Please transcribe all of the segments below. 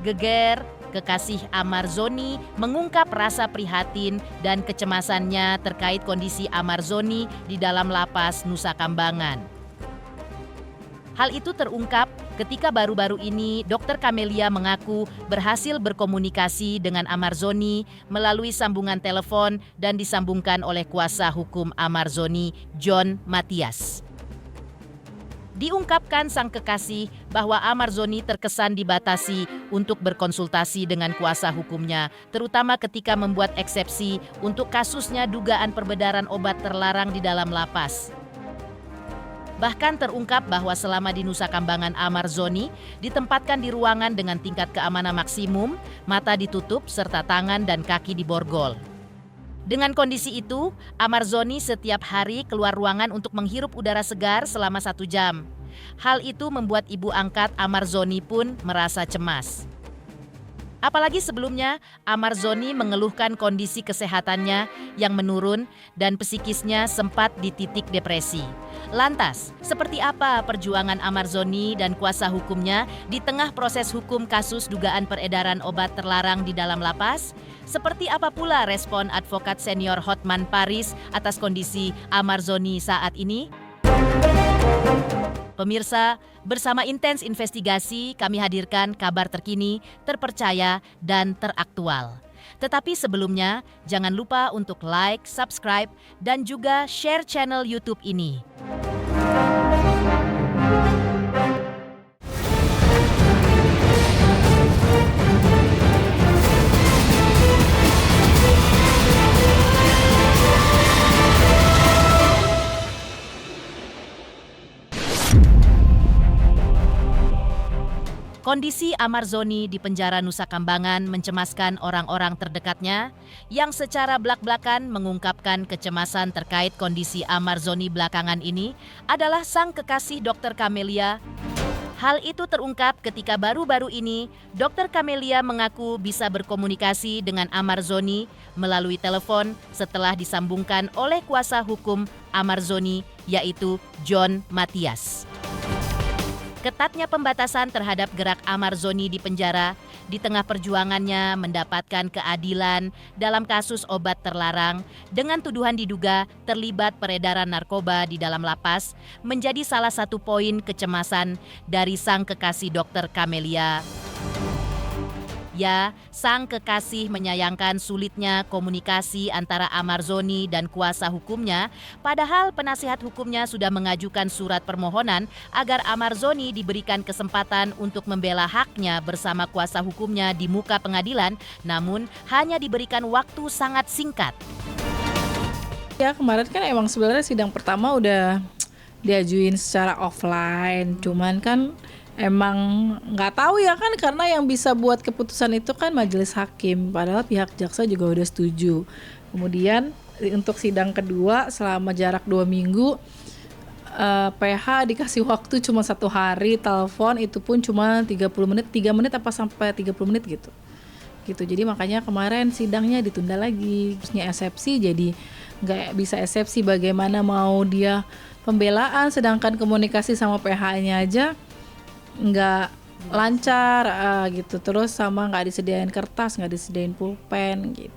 Geger, kekasih Amarzoni mengungkap rasa prihatin dan kecemasannya terkait kondisi Amarzoni di dalam lapas Nusa Kambangan. Hal itu terungkap ketika baru-baru ini Dr. Camelia mengaku berhasil berkomunikasi dengan Amarzoni melalui sambungan telepon dan disambungkan oleh kuasa hukum Amarzoni, John Matias. Diungkapkan sang kekasih bahwa Amarzoni terkesan dibatasi untuk berkonsultasi dengan kuasa hukumnya, terutama ketika membuat eksepsi untuk kasusnya dugaan peredaran obat terlarang di dalam lapas. Bahkan terungkap bahwa selama di Nusa Kambangan Amarzoni ditempatkan di ruangan dengan tingkat keamanan maksimum, mata ditutup serta tangan dan kaki diborgol. Dengan kondisi itu, Amarzoni setiap hari keluar ruangan untuk menghirup udara segar selama 1 jam. Hal itu membuat ibu angkat Amarzoni pun merasa cemas. Apalagi sebelumnya, Amarzoni mengeluhkan kondisi kesehatannya yang menurun dan psikisnya sempat di titik depresi. Lantas, seperti apa perjuangan Amarzoni dan kuasa hukumnya di tengah proses hukum kasus dugaan peredaran obat terlarang di dalam lapas? Seperti apa pula respon advokat senior Hotman Paris atas kondisi Amarzoni saat ini? Pemirsa, bersama Intens Investigasi kami hadirkan kabar terkini, terpercaya, dan teraktual. Tetapi sebelumnya, jangan lupa untuk like, subscribe, dan juga share channel YouTube ini. Kondisi Amarzoni di penjara Nusa Kambangan mencemaskan orang-orang terdekatnya yang secara blak-blakan mengungkapkan kecemasan terkait kondisi Amarzoni belakangan ini adalah sang kekasih Dr. Camelia. Hal itu terungkap ketika baru-baru ini Dr. Camelia mengaku bisa berkomunikasi dengan Amarzoni melalui telepon setelah disambungkan oleh kuasa hukum Amarzoni yaitu John Matias. Ketatnya pembatasan terhadap gerak Amarzoni di penjara di tengah perjuangannya mendapatkan keadilan dalam kasus obat terlarang dengan tuduhan diduga terlibat peredaran narkoba di dalam lapas menjadi salah satu poin kecemasan dari sang kekasih Dr. Camelia. Ya, sang kekasih menyayangkan sulitnya komunikasi antara Amarzoni dan kuasa hukumnya, padahal penasihat hukumnya sudah mengajukan surat permohonan agar Amarzoni diberikan kesempatan untuk membela haknya bersama kuasa hukumnya di muka pengadilan, namun hanya diberikan waktu sangat singkat. Ya, kemarin kan emang sebenarnya sidang pertama udah diajuin secara offline, cuman kan emang nggak tahu ya kan, karena yang bisa buat keputusan itu kan majelis hakim, padahal pihak jaksa juga udah setuju. Kemudian untuk sidang kedua selama jarak 2 minggu, PH dikasih waktu cuma 1 hari, telepon itu pun cuma 30 menit, 3 menit apa sampai 30 menit gitu. Jadi makanya kemarin sidangnya ditunda lagi, terusnya eksepsi jadi nggak bisa eksepsi, bagaimana mau dia pembelaan sedangkan komunikasi sama PH-nya aja nggak lancar gitu. Terus sama nggak disediain kertas, nggak disediain pulpen gitu.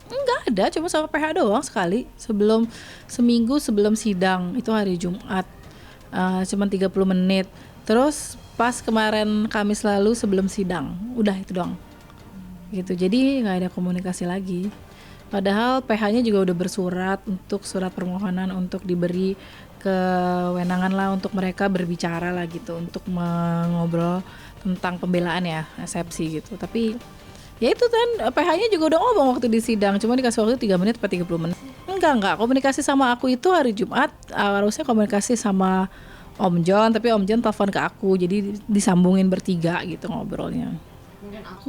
Nggak ada, cuma sama PH doang sekali seminggu sebelum sidang, itu hari Jumat, cuma 30 menit. Terus pas kemarin Kamis lalu sebelum sidang, udah itu doang gitu. Jadi nggak ada komunikasi lagi, padahal PH-nya juga udah bersurat untuk surat permohonan untuk diberi kewenangan lah untuk mereka berbicara lah gitu, untuk mengobrol tentang pembelaan ya, eksepsi gitu. Tapi ya itu kan PH-nya juga udah ngomong waktu di sidang, cuma dikasih waktu 3 menit atau 30 menit. Enggak, komunikasi sama aku itu hari Jumat, harusnya komunikasi sama Om John, tapi Om John telepon ke aku, jadi disambungin bertiga gitu ngobrolnya.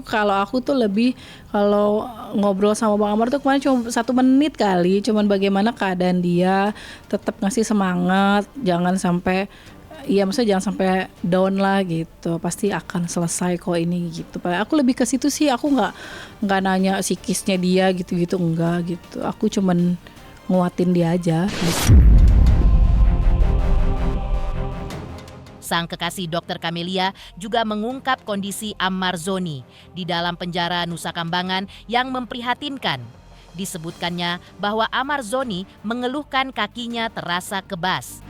Kalau aku tuh lebih, kalau ngobrol sama Bang Amar tuh kemarin cuma 1 menit kali, cuman bagaimana keadaan dia, tetap ngasih semangat, jangan sampai, ya maksudnya jangan sampai down lah gitu, pasti akan selesai kok ini gitu. Aku lebih ke situ sih, aku nggak nanya psikisnya dia gitu-gitu, enggak gitu, aku cuman nguatin dia aja gitu. Sang kekasih Dr. Camelia juga mengungkap kondisi Ammar Zoni di dalam penjara Nusa Kambangan yang memprihatinkan. Disebutkannya bahwa Ammar Zoni mengeluhkan kakinya terasa kebas.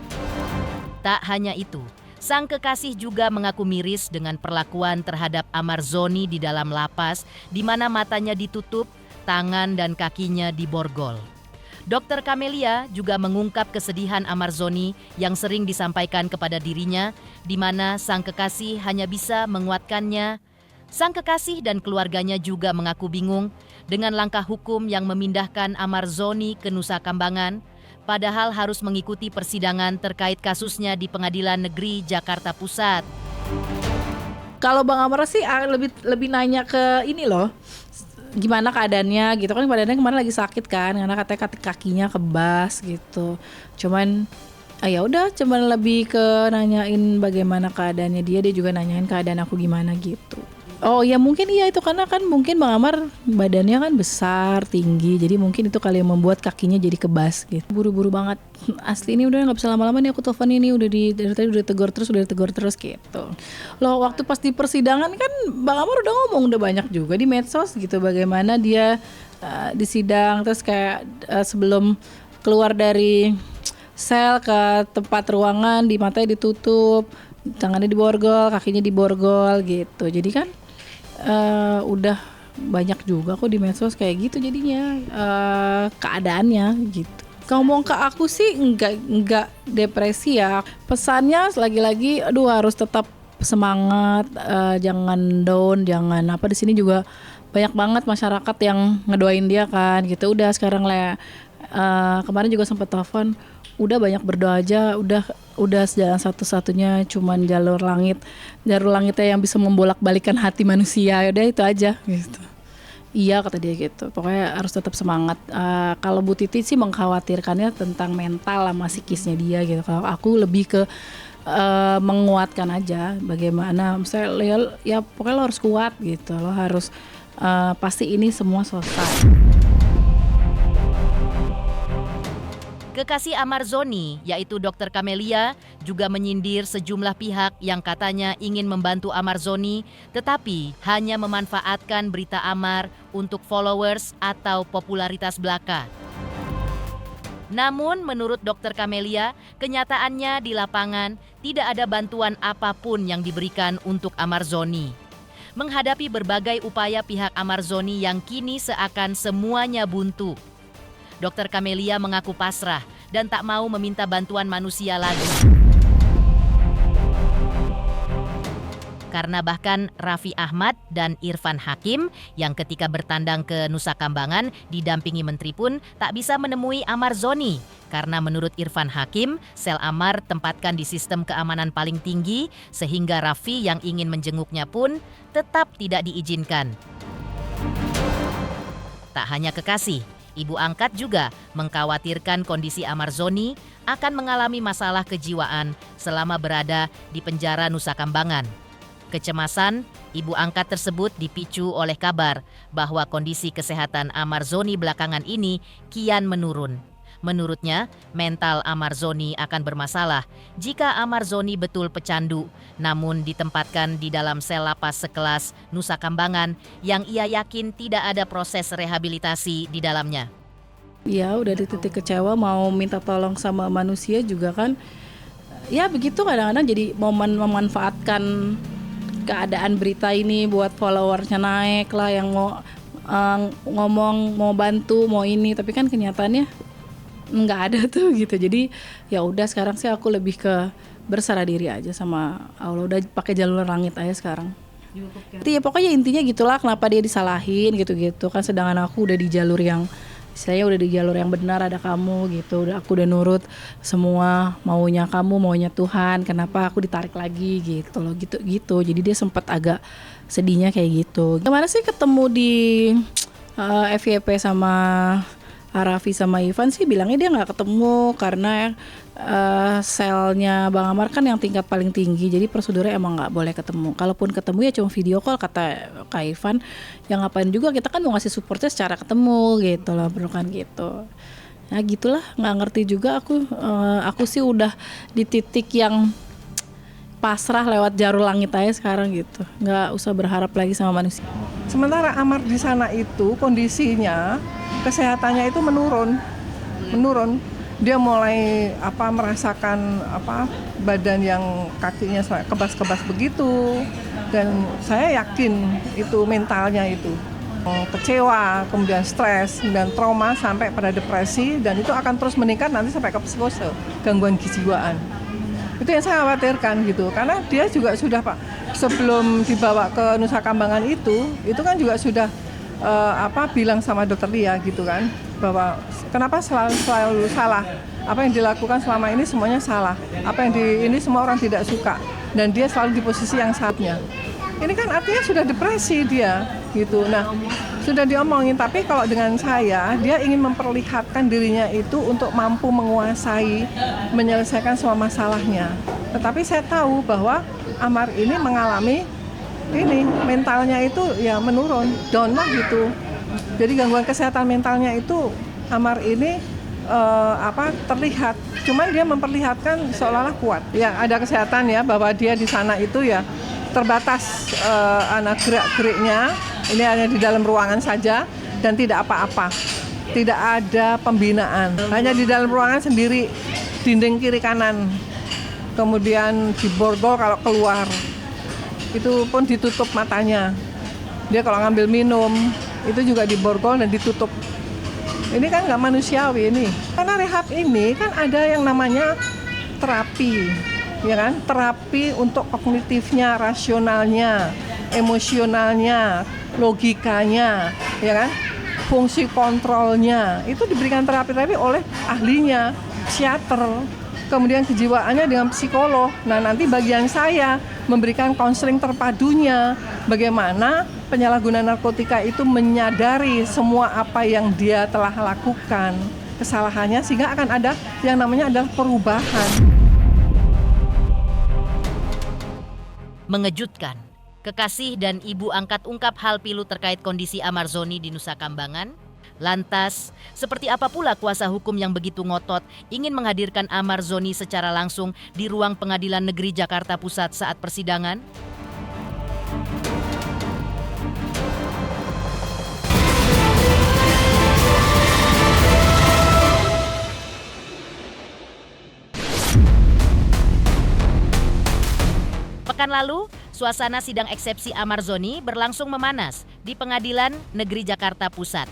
Tak hanya itu, sang kekasih juga mengaku miris dengan perlakuan terhadap Ammar Zoni di dalam lapas, di mana matanya ditutup, tangan dan kakinya diborgol. Dr. Camelia juga mengungkap kesedihan Ammar Zoni yang sering disampaikan kepada dirinya, di mana sang kekasih hanya bisa menguatkannya. Sang kekasih dan keluarganya juga mengaku bingung dengan langkah hukum yang memindahkan Ammar Zoni ke Nusa Kambangan, padahal harus mengikuti persidangan terkait kasusnya di Pengadilan Negeri Jakarta Pusat. Kalau Bang Amar sih lebih nanya ke ini loh, gimana keadaannya gitu kan, badannya kemarin lagi sakit kan karena katanya kakinya kebas gitu. Cuman ya udah, cuman lebih ke nanyain bagaimana keadaannya dia juga nanyain keadaan aku gimana gitu. Oh ya mungkin iya itu karena kan mungkin Bang Amar badannya kan besar, tinggi, jadi mungkin itu kali yang membuat kakinya jadi kebas gitu. Buru-buru banget, asli ini udah nggak bisa lama-lama nih aku telepon ini, dari tadi udah tegur terus gitu. Loh waktu pas di persidangan kan Bang Amar udah ngomong udah banyak juga di medsos gitu bagaimana dia di sidang, terus kayak sebelum keluar dari sel ke tempat ruangan di matanya ditutup, tangannya diborgol, kakinya diborgol gitu. Jadi kan udah banyak juga kok di medsos kayak gitu jadinya keadaannya gitu. Ngomong ke aku sih enggak depresi ya. Pesannya lagi-lagi aduh harus tetap semangat, jangan down, jangan apa. Di sini juga banyak banget masyarakat yang ngedoain dia kan gitu. Udah sekarang lah kemarin juga sempat telepon, udah banyak berdoa aja, udah jalan satu-satunya cuman jalur langitnya yang bisa membolak-balikan hati manusia, udah itu aja gitu. Iya kata dia gitu, pokoknya harus tetap semangat. Kalau Bu Titi sih mengkhawatirkannya tentang mental sama psikisnya dia gitu. Kalau aku lebih ke menguatkan aja, bagaimana misalnya ya pokoknya lo harus kuat gitu, lo harus pasti ini semua selesai. Kekasih Ammar Zoni, yaitu Dr. Camelia, juga menyindir sejumlah pihak yang katanya ingin membantu Ammar Zoni, tetapi hanya memanfaatkan berita Ammar untuk followers atau popularitas belaka. Namun menurut Dr. Camelia, kenyataannya di lapangan tidak ada bantuan apapun yang diberikan untuk Ammar Zoni. Menghadapi berbagai upaya pihak Ammar Zoni yang kini seakan semuanya buntu, Dr. Camelia mengaku pasrah dan tak mau meminta bantuan manusia lagi. Karena bahkan Raffi Ahmad dan Irfan Hakim yang ketika bertandang ke Nusa Kambangan didampingi menteri pun tak bisa menemui Ammar Zoni. Karena menurut Irfan Hakim, sel Ammar tempatkan di sistem keamanan paling tinggi sehingga Raffi yang ingin menjenguknya pun tetap tidak diizinkan. Tak hanya kekasih, ibu angkat juga mengkhawatirkan kondisi Ammar Zoni akan mengalami masalah kejiwaan selama berada di penjara Nusa Kambangan. Kecemasan ibu angkat tersebut dipicu oleh kabar bahwa kondisi kesehatan Ammar Zoni belakangan ini kian menurun. Menurutnya, mental Ammar Zoni akan bermasalah jika Ammar Zoni betul pecandu, namun ditempatkan di dalam sel lapas sekelas Nusa Kambangan yang ia yakin tidak ada proses rehabilitasi di dalamnya. Ya udah di titik kecewa, mau minta tolong sama manusia juga kan. Ya begitu, kadang-kadang jadi momen memanfaatkan keadaan berita ini buat followersnya naik lah, yang mau ngomong, mau bantu, mau ini, tapi kan kenyataannya nggak ada tuh gitu. Jadi ya udah sekarang sih aku lebih ke berserah diri aja sama Allah, udah pakai jalur langit aja sekarang. Ya pokoknya intinya gitulah, kenapa dia disalahin gitu-gitu kan, sedangkan aku udah di jalur yang saya udah di jalur yang benar, ada kamu gitu, aku udah nurut semua maunya kamu, maunya Tuhan, kenapa aku ditarik lagi gitu loh, gitu. Jadi dia sempat agak sedihnya kayak gitu. Gimana sih ketemu di FYP sama Raffi sama Ivan sih bilangnya dia nggak ketemu karena selnya Bang Amar kan yang tingkat paling tinggi, jadi prosedurnya emang nggak boleh ketemu. Kalaupun ketemu ya cuma video call, kata Kak Ivan. Yang ngapain juga, kita kan mau ngasih supportnya secara ketemu gitu loh, bukan gitu. Nah gitulah, nggak ngerti juga aku sih udah di titik yang pasrah lewat jalur langit aja sekarang gitu, nggak usah berharap lagi sama manusia. Sementara Amar di sana itu kondisinya, kesehatannya itu menurun. Dia mulai merasakan badan yang kakinya kebas-kebas begitu, dan saya yakin itu mentalnya itu kecewa, kemudian stres, kemudian trauma sampai pada depresi, dan itu akan terus meningkat nanti sampai ke psikose, gangguan kejiwaan. Itu yang saya khawatirkan gitu, karena dia juga sudah sebelum dibawa ke Nusa Kambangan itu kan juga sudah bilang sama dokter Lia gitu kan, bahwa kenapa selalu salah, apa yang dilakukan selama ini semuanya salah, apa yang ini semua orang tidak suka, dan dia selalu di posisi yang saatnya. Ini kan artinya sudah depresi dia gitu. Nah, sudah diomongin, tapi kalau dengan saya, dia ingin memperlihatkan dirinya itu untuk mampu menguasai, menyelesaikan semua masalahnya. Tetapi saya tahu bahwa Amar ini mengalami mentalnya itu ya menurun, down lah gitu. Jadi gangguan kesehatan mentalnya itu Amar ini terlihat, cuman dia memperlihatkan seolah-olah kuat. Ya ada kesehatan ya, bahwa dia di sana itu ya terbatas anak gerak-geriknya, ini hanya di dalam ruangan saja dan tidak apa-apa, tidak ada pembinaan, hanya di dalam ruangan sendiri, dinding kiri kanan, kemudian diborgol kalau keluar, itu pun ditutup matanya. Dia kalau ngambil minum itu juga diborgol dan ditutup. Ini kan nggak manusiawi ini. Karena rehab ini kan ada yang namanya terapi, ya kan? Terapi untuk kognitifnya, rasionalnya, emosionalnya, logikanya, ya kan? Fungsi kontrolnya itu diberikan terapi oleh ahlinya, psikiater. Kemudian kejiwaannya dengan psikolog. Nah, nanti bagian saya memberikan konseling terpadunya, bagaimana penyalahguna narkotika itu menyadari semua apa yang dia telah lakukan, kesalahannya, sehingga akan ada yang namanya adalah perubahan. Mengejutkan, kekasih dan ibu angkat ungkap hal pilu terkait kondisi Amar Zoni di Nusa Kambangan. Lantas, seperti apa pula kuasa hukum yang begitu ngotot ingin menghadirkan Amar Zoni secara langsung di ruang Pengadilan Negeri Jakarta Pusat saat persidangan? Pekan lalu, suasana sidang eksepsi Amar Zoni berlangsung memanas di Pengadilan Negeri Jakarta Pusat.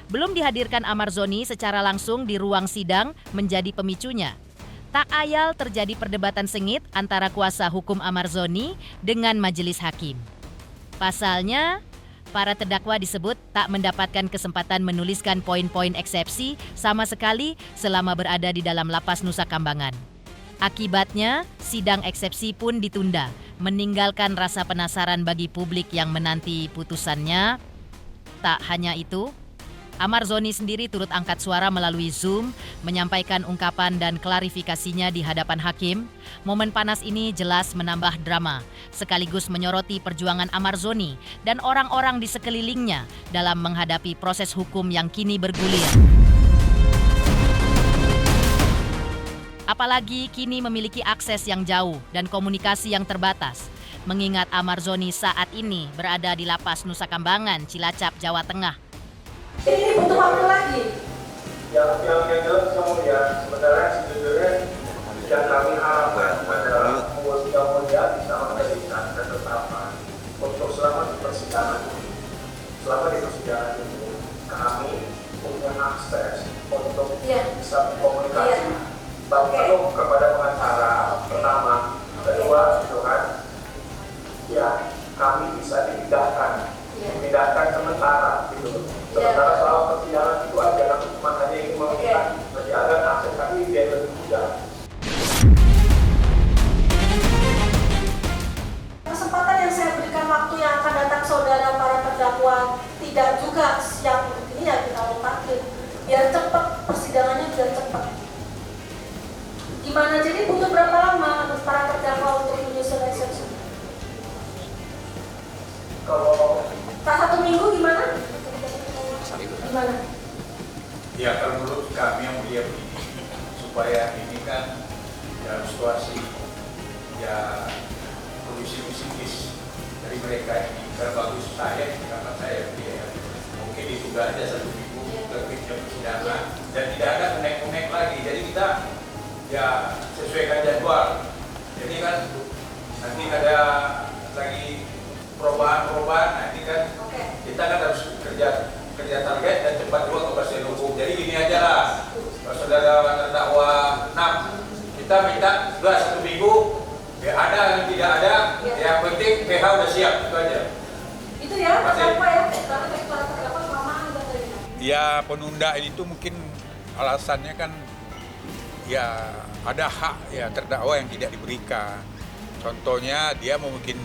Belum dihadirkan Amar Zoni secara langsung di ruang sidang menjadi pemicunya. Tak ayal terjadi perdebatan sengit antara kuasa hukum Amar Zoni dengan majelis hakim. Pasalnya, para terdakwa disebut tak mendapatkan kesempatan menuliskan poin-poin eksepsi sama sekali selama berada di dalam lapas Nusa Kambangan. Akibatnya, sidang eksepsi pun ditunda, meninggalkan rasa penasaran bagi publik yang menanti putusannya. Tak hanya itu, Amar Zoni sendiri turut angkat suara melalui Zoom, menyampaikan ungkapan dan klarifikasinya di hadapan hakim. Momen panas ini jelas menambah drama, sekaligus menyoroti perjuangan Amar Zoni dan orang-orang di sekelilingnya dalam menghadapi proses hukum yang kini bergulir. Apalagi kini memiliki akses yang jauh dan komunikasi yang terbatas, mengingat Amar Zoni saat ini berada di lapas Nusa Kambangan, Cilacap, Jawa Tengah. Ini butuh waktu lagi. Yang jelas kemudian sebenarnya sejujurnya yang kami harapkan adalah sidang mulia bisa memberikan ketetapan untuk selama di persidangan ini kami punya akses untuk bisa berkomunikasi penuh kepada pengacara pertama, kedua itu kan ya kami bisa dipindahkan sementara gitu. Sementara soal persidangan itu aja, makanya ini memberikan lebih agar akses kami biar lebih mudah. Kesempatan yang saya berikan waktu yang akan datang saudara para terdakwa tidak juga siang begini ya kita lompatin. Biar cepat persidangannya biar cepat. Gimana jadi butuh berapa lama para terdakwa untuk menyusun eksepsi? Kalau 1 minggu gimana? Gimana? Ya kalau menurut kami yang mulia begini, supaya ini kan dalam situasi ya kondisi psikis dari mereka ini. Karena bagus saya, karena saya ya, mungkin ditunda aja 1 minggu lebih jam persidangan dan tidak ada connect lagi. Jadi kita ya sesuaikan jadwal. Jadi kan nanti ada lagi perubahan, nanti kan kita kan harus kerja target dan cepat juga kepastian hukum. Jadi gini aja lah, kalau saudara terdakwa 6, kita minta sudah 1 minggu, ya ada yang tidak ada, yang penting PH udah siap, itu aja. Itu ya, terdakwa ya, karena terdakwa kelamaan katanya. Ya penundaan itu mungkin alasannya kan ya ada hak ya terdakwa yang tidak diberikan. Contohnya dia mau bikin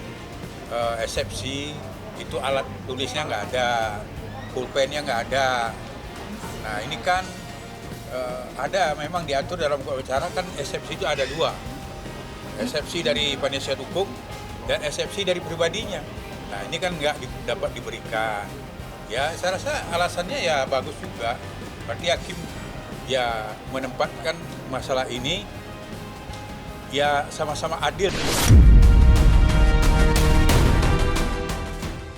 eksepsi, itu alat tulisnya nggak ada, pulpennya nggak ada. Nah ini kan ada memang diatur dalam hukum acara kan eksepsi itu ada 2. Eksepsi dari penasihat hukum dan eksepsi dari pribadinya. Nah ini kan nggak dapat diberikan. Ya saya rasa alasannya ya bagus juga. Berarti hakim ya menempatkan masalah ini ya sama-sama adil.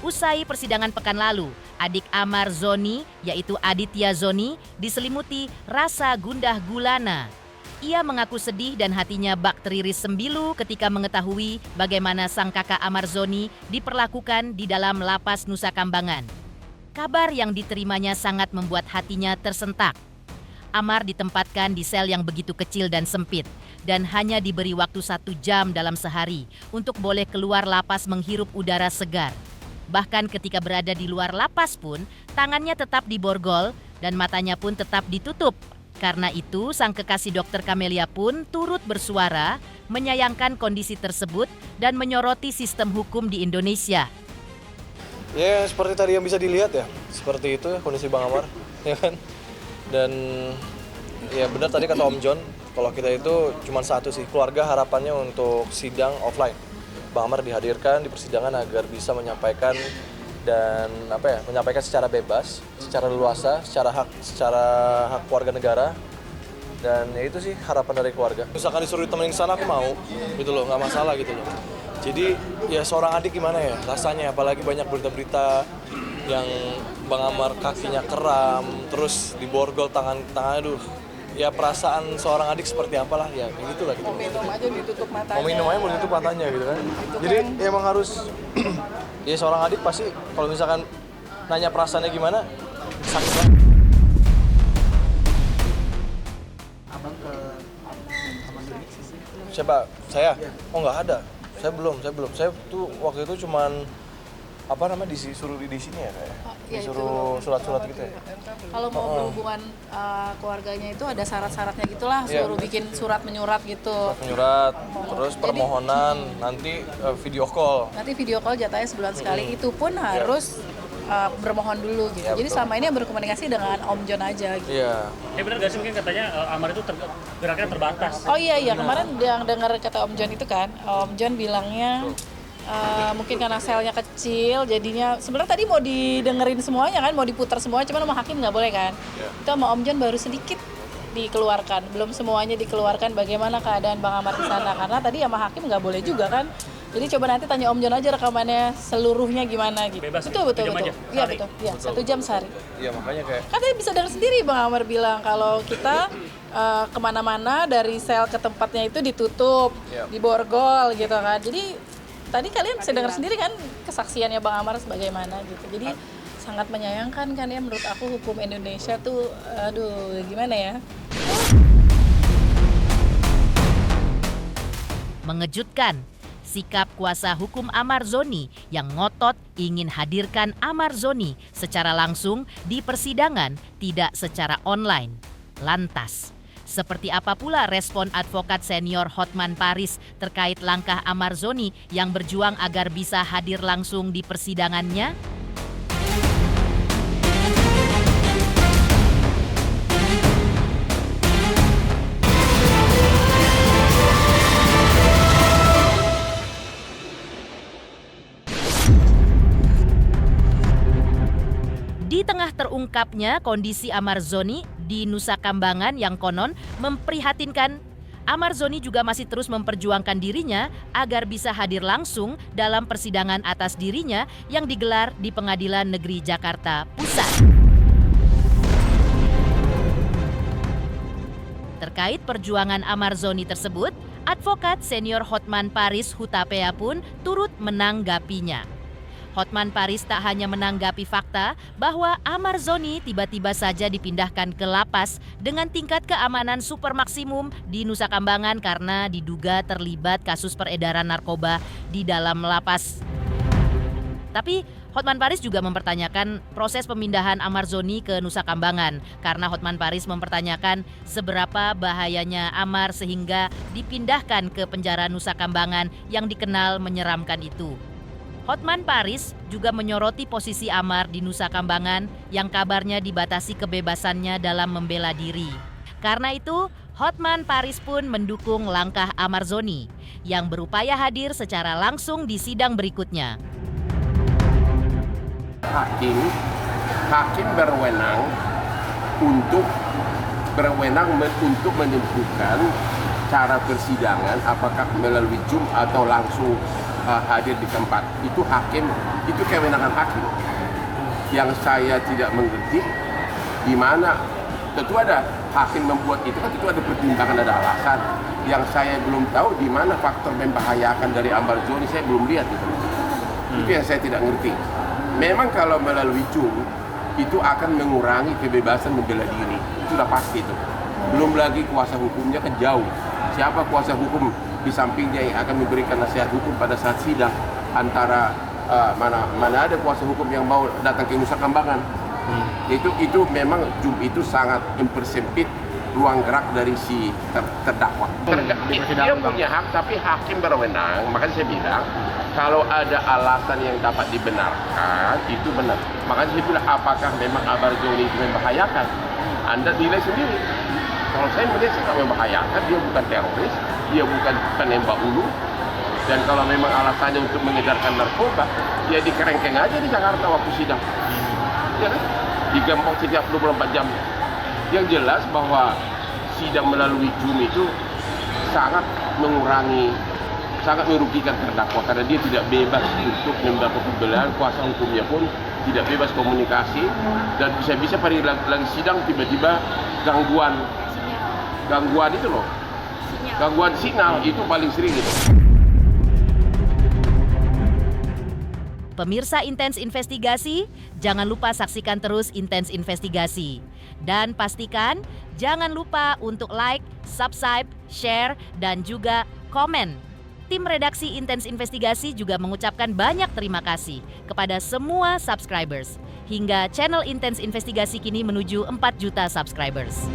Usai persidangan pekan lalu, adik Amar Zoni, yaitu Aditya Zoni, diselimuti rasa gundah gulana. Ia mengaku sedih dan hatinya bak teriris sembilu ketika mengetahui bagaimana sang kakak Amar Zoni diperlakukan di dalam lapas Nusa Kambangan. Kabar yang diterimanya sangat membuat hatinya tersentak. Amar ditempatkan di sel yang begitu kecil dan sempit dan hanya diberi waktu 1 jam dalam sehari untuk boleh keluar lapas menghirup udara segar. Bahkan ketika berada di luar lapas pun, tangannya tetap diborgol dan matanya pun tetap ditutup. Karena itu, sang kekasih Dr. Kamelia pun turut bersuara, menyayangkan kondisi tersebut dan menyoroti sistem hukum di Indonesia. Ya, seperti tadi yang bisa dilihat ya, seperti itu ya kondisi Bang Amar, ya kan? Dan ya benar tadi kata Om John, kalau kita itu cuma satu sih, keluarga harapannya untuk sidang offline. Bang Amar dihadirkan di persidangan agar bisa menyampaikan dan menyampaikan secara bebas, secara leluasa, secara hak warga negara. Dan ya itu sih harapan dari keluarga. Misalkan disuruh ditemenin ke sana aku mau, gitu loh, nggak masalah gitu loh. Jadi ya seorang adik gimana ya rasanya, apalagi banyak berita-berita yang Bang Amar kakinya kram, terus diborgol tangannya, aduh. Ya perasaan seorang adik seperti apalah ya kayak gitulah gitu. Mau minum aja ditutup matanya. Mau minum aja mau ditutup matanya gitu kan. Jadi ya emang harus ya seorang adik pasti kalau misalkan nanya perasaannya gimana sakit banget. Abang ke Amar Zoni? Siapa? Saya? Oh nggak ada. Saya belum. Saya tuh waktu itu cuman disuruh di sini ya kayak. Ya, disuruh surat-surat gitu ya. Kalau mau berhubungan keluarganya itu ada syarat-syaratnya gitulah, suruh bikin surat menyurat gitu. Menyurat, terus permohonan, nanti video call. Nanti video call jatahnya sebulan sekali, itu pun harus bermohon dulu gitu. Ya, jadi betul. selama ini yang berkomunikasi dengan Om John aja gitu. Iya. Benar gak sih mungkin katanya Amar itu geraknya terbatas? Oh iya, kemarin yang dengar kata Om John itu kan, Om John bilangnya mungkin karena selnya kecil, jadinya sebenarnya tadi mau didengerin semuanya kan, mau diputar semuanya, cuman sama hakim nggak boleh kan. Itu sama Om John baru sedikit dikeluarkan, belum semuanya dikeluarkan bagaimana keadaan Bang Amar di sana, karena tadi sama hakim nggak boleh juga kan. Jadi coba nanti tanya Om John aja rekamannya seluruhnya gimana gitu. Bebas, betul. aja, Iya betul. Iya, 1 jam sehari. Iya makanya kayak. Katanya bisa dengar sendiri Bang Amar bilang kalau kita kemana-mana dari sel ke tempatnya itu ditutup, diborgol gitu kan. Jadi tadi kalian bisa dengar sendiri kan kesaksiannya Bang Amar sebagaimana gitu. Jadi sangat menyayangkan kan ya, menurut aku hukum Indonesia tuh aduh gimana ya. Mengejutkan, sikap kuasa hukum Amar Zoni yang ngotot ingin hadirkan Amar Zoni secara langsung di persidangan, tidak secara online. Lantas, seperti apa pula respon advokat senior Hotman Paris terkait langkah Amar Zoni yang berjuang agar bisa hadir langsung di persidangannya? Di tengah terungkapnya kondisi Amar Zoni di Nusa Kambangan yang konon memprihatinkan, Amar Zoni juga masih terus memperjuangkan dirinya agar bisa hadir langsung dalam persidangan atas dirinya yang digelar di Pengadilan Negeri Jakarta Pusat. Terkait perjuangan Amar Zoni tersebut, advokat senior Hotman Paris Hutapea pun turut menanggapinya. Hotman Paris tak hanya menanggapi fakta bahwa Amar Zoni tiba-tiba saja dipindahkan ke lapas dengan tingkat keamanan super maksimum di Nusa Kambangan karena diduga terlibat kasus peredaran narkoba di dalam lapas. Tapi Hotman Paris juga mempertanyakan proses pemindahan Amar Zoni ke Nusa Kambangan karena Hotman Paris mempertanyakan seberapa bahayanya Amar sehingga dipindahkan ke penjara Nusa Kambangan yang dikenal menyeramkan itu. Hotman Paris juga menyoroti posisi Amar di Nusa Kambangan yang kabarnya dibatasi kebebasannya dalam membela diri. Karena itu, Hotman Paris pun mendukung langkah Amar Zoni yang berupaya hadir secara langsung di sidang berikutnya. Hakim berwenang untuk menentukan cara persidangan apakah melalui Zoom atau langsung hadir di tempat. Itu kewenangan hakim. Yang saya tidak mengerti di mana tentu ada hakim membuat itu kan tentu ada pertimbangan, ada alasan. Yang saya belum tahu di mana faktor membahayakan dari Amar Zoni, saya belum lihat itu. Itu yang saya tidak ngerti. Memang kalau melalui Zoom itu akan mengurangi kebebasan membela diri. Itu sudah pasti itu. Belum lagi kuasa hukumnya kan jauh. Siapa kuasa hukum di sampingnya yang akan memberikan nasihat hukum pada saat sidang, antara mana ada kuasa hukum yang mau datang ke Nusa Kambangan. Itu memang Zoom itu sangat mempersempit ruang gerak dari si terdakwa. Dia punya hak, tapi hakim berwenang. Makanya saya bilang kalau ada alasan yang dapat dibenarkan itu benar. Makanya saya bilang apakah memang Amar Zoni itu membahayakan? Anda nilai sendiri. Kalau saya melihat sangat membahayakan, dia bukan teroris, dia bukan penembak ulu, dan kalau memang alasannya untuk mengedarkan narkoba, ya dikerengkeng aja di Jakarta waktu sidang, ya kan? Digembok setiap 24 jam. Yang jelas bahwa sidang melalui Zoom itu sangat merugikan terdakwa karena dia tidak bebas untuk mendapat pembelaan, kuasa hukumnya pun tidak bebas komunikasi, dan bisa-bisa pada lagi sidang tiba-tiba gangguan itu loh. Gangguan sinyal itu paling sering itu. Pemirsa Intens Investigasi, jangan lupa saksikan terus Intens Investigasi. Dan pastikan jangan lupa untuk like, subscribe, share, dan juga komen. Tim redaksi Intens Investigasi juga mengucapkan banyak terima kasih kepada semua subscribers. Hingga channel Intens Investigasi kini menuju 4 juta subscribers.